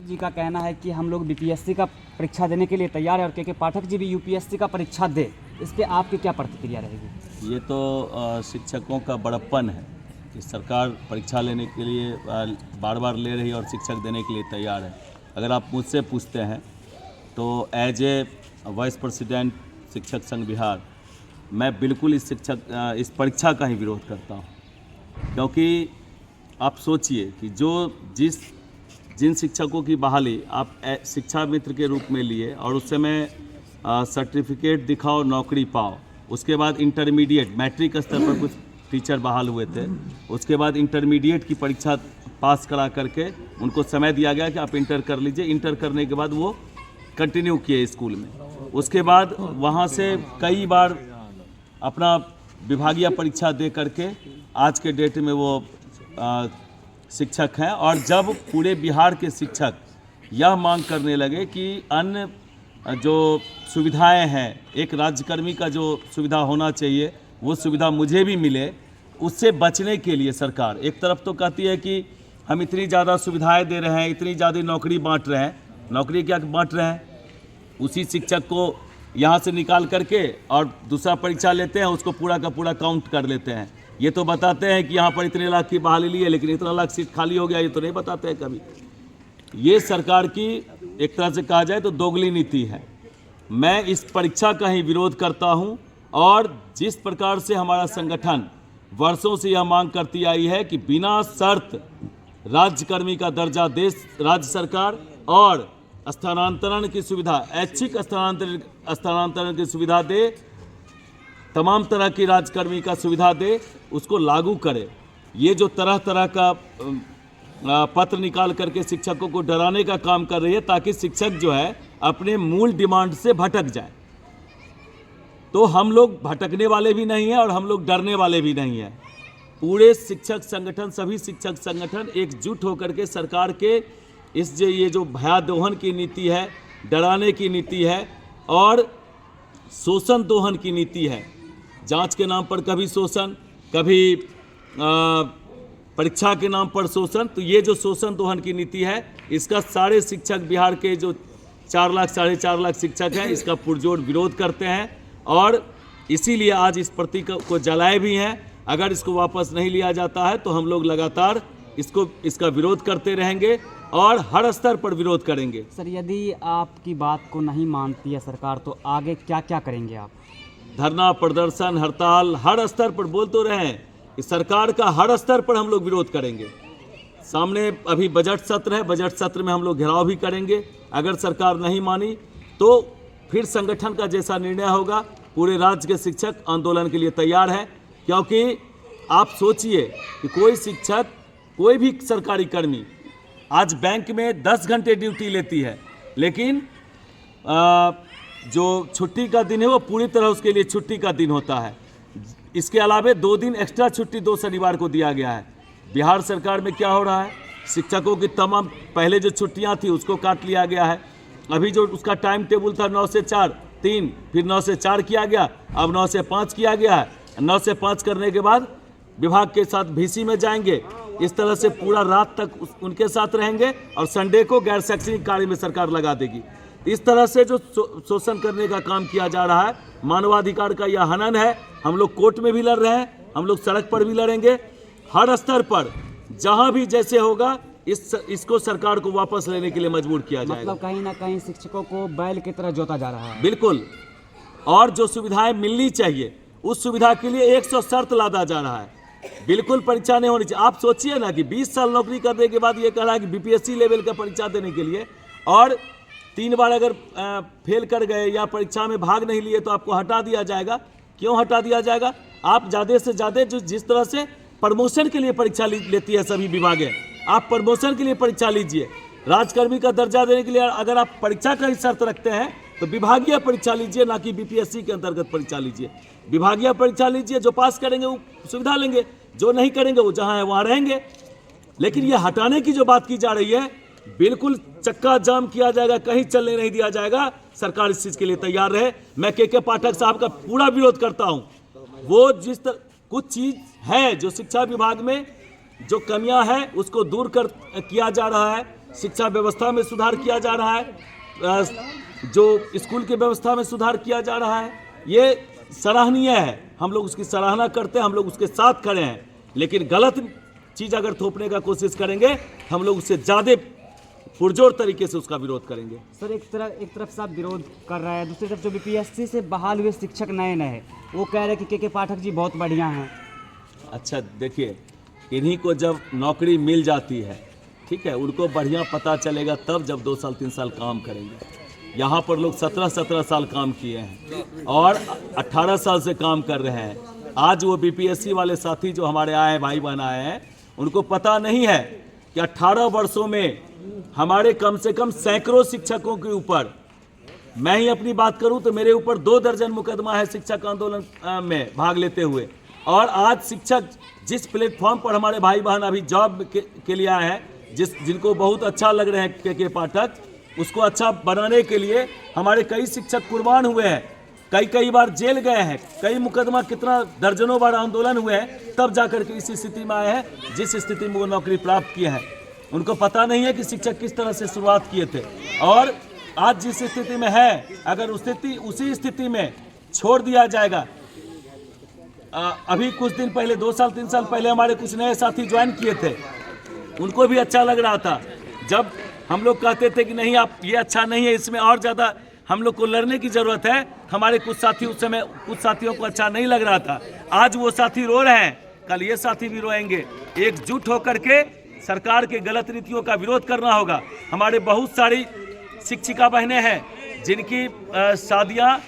जी का कहना है कि हम लोग बीपीएससी का परीक्षा देने के लिए तैयार है और के पाठक जी भी यूपीएससी का परीक्षा दे, इस पे आपकी क्या प्रतिक्रिया रहेगी? ये तो शिक्षकों का बड़प्पन है कि सरकार परीक्षा लेने के लिए बार बार ले रही है और शिक्षक देने के लिए तैयार है। अगर आप मुझसे पूछते हैं तो एज ए वाइस प्रेसिडेंट शिक्षक संघ बिहार मैं बिल्कुल इस परीक्षा का ही विरोध करता हूँ, क्योंकि आप सोचिए कि जिन शिक्षकों की बहाली आप शिक्षा मित्र के रूप में लिए और उस समय सर्टिफिकेट दिखाओ नौकरी पाओ, उसके बाद इंटरमीडिएट मैट्रिक स्तर पर कुछ टीचर बहाल हुए थे, उसके बाद इंटरमीडिएट की परीक्षा पास करा करके उनको समय दिया गया कि आप इंटर कर लीजिए। इंटर करने के बाद वो कंटिन्यू किए स्कूल में, उसके बाद वहाँ से कई बार अपना विभागीय परीक्षा दे करके आज के डेट में वो शिक्षक हैं। और जब पूरे बिहार के शिक्षक यह मांग करने लगे कि अन्य जो सुविधाएं हैं, एक राज्यकर्मी का जो सुविधा होना चाहिए वो सुविधा मुझे भी मिले, उससे बचने के लिए सरकार एक तरफ तो कहती है कि हम इतनी ज़्यादा सुविधाएं दे रहे हैं, इतनी ज़्यादा नौकरी बांट रहे हैं। नौकरी क्या बांट रहे हैं? उसी शिक्षक को यहाँ से निकाल करके और दूसरा परीक्षा लेते हैं, उसको पूरा का पूरा काउंट कर लेते हैं। ये तो बताते हैं कि यहाँ पर इतने लाख की बहाली ली है, लेकिन इतना लाख सीट खाली हो गया, ये तो नहीं बताते हैं कभी। ये सरकार की एक तरह से कहा जाए तो दोगली नीति है। मैं इस परीक्षा का ही विरोध करता हूँ और जिस प्रकार से हमारा संगठन वर्षों से यह मांग करती आई है कि बिना शर्त राज्यकर्मी का दर्जा दे राज्य सरकार और स्थानांतरण की सुविधा, ऐच्छिक स्थानांतरण की सुविधा दे, तमाम तरह की राज्यकर्मी का सुविधा दे, उसको लागू करे। ये जो तरह तरह का पत्र निकाल करके शिक्षकों को डराने का काम कर रही है ताकि शिक्षक जो है अपने मूल डिमांड से भटक जाए। तो हम लोग भटकने वाले भी नहीं हैं और हम लोग डरने वाले भी नहीं हैं। पूरे शिक्षक संगठन, सभी शिक्षक संगठन एकजुट होकर के सरकार के ये जो भयादोहन की नीति है, डराने की नीति है और शोषण दोहन की नीति है, जांच के नाम पर कभी शोषण, कभी परीक्षा के नाम पर शोषण, तो ये जो शोषण दोहन की नीति है इसका सारे शिक्षक बिहार के जो 4 लाख 4.5 लाख शिक्षक हैं इसका पुरजोर विरोध करते हैं और इसीलिए आज इस प्रतीक को जलाए भी हैं। अगर इसको वापस नहीं लिया जाता है तो हम लोग लगातार इसका विरोध करते रहेंगे और हर स्तर पर विरोध करेंगे। सर, यदि आपकी बात को नहीं मानती है सरकार तो आगे क्या क्या करेंगे आप? धरना, प्रदर्शन, हड़ताल, हर स्तर पर बोल तो रहे हैं कि सरकार का हर स्तर पर हम लोग विरोध करेंगे। सामने अभी बजट सत्र है, बजट सत्र में हम लोग घेराव भी करेंगे। अगर सरकार नहीं मानी तो फिर संगठन का जैसा निर्णय होगा, पूरे राज्य के शिक्षक आंदोलन के लिए तैयार है। क्योंकि आप सोचिए कि कोई शिक्षक, कोई भी सरकारी कर्मी आज बैंक में 10 घंटे ड्यूटी लेती है, लेकिन जो छुट्टी का दिन है वो पूरी तरह उसके लिए छुट्टी का दिन होता है। इसके अलावे 2 दिन एक्स्ट्रा छुट्टी 2 शनिवार को दिया गया है। बिहार सरकार में क्या हो रहा है, शिक्षकों की तमाम पहले जो छुट्टियां थी उसको काट लिया गया है। अभी जो उसका टाइम टेबल था 9 से 4, 3, फिर 9 से 4 किया गया, अब 9 से 5 किया गया है। 9 से 5 करने के बाद विभाग के साथ भीसी में जाएंगे, इस तरह से पूरा रात तक उनके साथ रहेंगे और संडे को गैर शैक्षणिक कार्य में सरकार लगा देगी। इस तरह से जो शोषण करने का काम किया जा रहा है, मानवाधिकार का यह हनन है। हम लोग कोर्ट में भी लड़ रहे हैं, हम लोग सड़क पर भी लड़ेंगे। हर स्तर पर जहां भी जैसे होगा इसको सरकार को वापस लेने के लिए मजबूर किया जाएगा। मतलब कहीं ना कहीं शिक्षकों को बैल की तरह जोता जा रहा है। बिल्कुल। और जो सुविधाएं मिलनी चाहिए उस सुविधा के लिए 100 शर्त लादा जा रहा है। बिल्कुल परीक्षा नहीं होनी चाहिए। आप सोचिए ना कि 20 साल नौकरी करने के बाद ये कह रहा है कि बीपीएससी लेवल का परीक्षा देने के लिए, और 3 बार अगर फेल कर गए या परीक्षा में भाग नहीं लिए तो आपको हटा दिया जाएगा। क्यों हटा दिया जाएगा? आप ज़्यादा से ज़्यादा जिस तरह से प्रमोशन के लिए परीक्षा लेती है सभी विभागें, आप प्रमोशन के लिए परीक्षा लीजिए। राज्यकर्मी का दर्जा देने के लिए अगर आप परीक्षा का ही शर्त रखते हैं तो विभागीय परीक्षा लीजिए, ना कि बीपीएससी के अंतर्गत परीक्षा लीजिए। विभागीय परीक्षा लीजिए, जो पास करेंगे वो सुविधा लेंगे, जो नहीं करेंगे वो जहां है वहां रहेंगे। लेकिन ये हटाने की जो बात की जा रही है, बिल्कुल चक्का जाम किया जाएगा, कहीं चलने नहीं दिया जाएगा। सरकार इस चीज के लिए तैयार रहे। मैं के पाठक साहब का पूरा विरोध करता हूं। वो जिस तरह कुछ चीज है जो शिक्षा विभाग में जो कमियां हैं उसको दूर किया जा रहा है। शिक्षा व्यवस्था में सुधार किया जा रहा है, जो स्कूल की व्यवस्था में सुधार किया जा रहा है, ये सराहनीय है। हम लोग उसकी सराहना करते हैं, हम लोग उसके साथ खड़े हैं। लेकिन गलत चीज़ अगर थोपने का कोशिश करेंगे, हम लोग उससे ज़्यादा पुरजोर तरीके से उसका विरोध करेंगे। सर एक तरफ से आप विरोध कर रहे हैं, दूसरी तरफ जो बीपीएससी से बहाल हुए शिक्षक नए वो कह रहे हैं कि के पाठक जी बहुत बढ़िया हैं। अच्छा देखिए, इन्हीं को जब नौकरी मिल जाती है, ठीक है, उनको बढ़िया पता चलेगा तब जब 2 साल 3 साल काम करेंगे। यहाँ पर लोग 17-17 साल काम किए हैं और 18 साल से काम कर रहे हैं। आज वो बीपीएससी वाले साथी जो हमारे आए हैं, भाई बहन आए हैं, उनको पता नहीं है कि 18 वर्षों में हमारे कम से कम सैकड़ों शिक्षकों के ऊपर, मैं ही अपनी बात करूं तो मेरे ऊपर 2 दर्जन मुकदमा है शिक्षक आंदोलन में भाग लेते हुए। और आज शिक्षक जिस प्लेटफॉर्म पर हमारे भाई बहन अभी जॉब के लिए आए हैं, जिनको बहुत अच्छा लग रहे हैं के पाठक, उसको अच्छा बनाने के लिए हमारे कई शिक्षक कुर्बान हुए हैं, कई बार जेल गए हैं, कई मुकदमा, कितना दर्जनों बार आंदोलन हुए हैं, तब जाकर के इस स्थिति में आए हैं जिस स्थिति में वो नौकरी प्राप्त किए हैं। उनको पता नहीं है कि शिक्षक किस तरह से शुरुआत किए थे और आज जिस स्थिति में है, अगर उसी स्थिति में छोड़ दिया जाएगा। अभी कुछ दिन पहले, 2 साल 3 साल पहले हमारे कुछ नए साथी ज्वाइन किए थे, उनको भी अच्छा लग रहा था। जब हम लोग कहते थे कि नहीं, आप ये अच्छा नहीं है, इसमें और ज़्यादा हम लोग को लड़ने की ज़रूरत है, हमारे कुछ साथी उस समय कुछ साथियों को अच्छा नहीं लग रहा था। आज वो साथी रो रहे हैं, कल ये साथी भी रोएंगे। एकजुट होकर के सरकार के गलत नीतियों का विरोध करना होगा। हमारे बहुत सारी शिक्षिका बहनें हैं जिनकी शादियाँ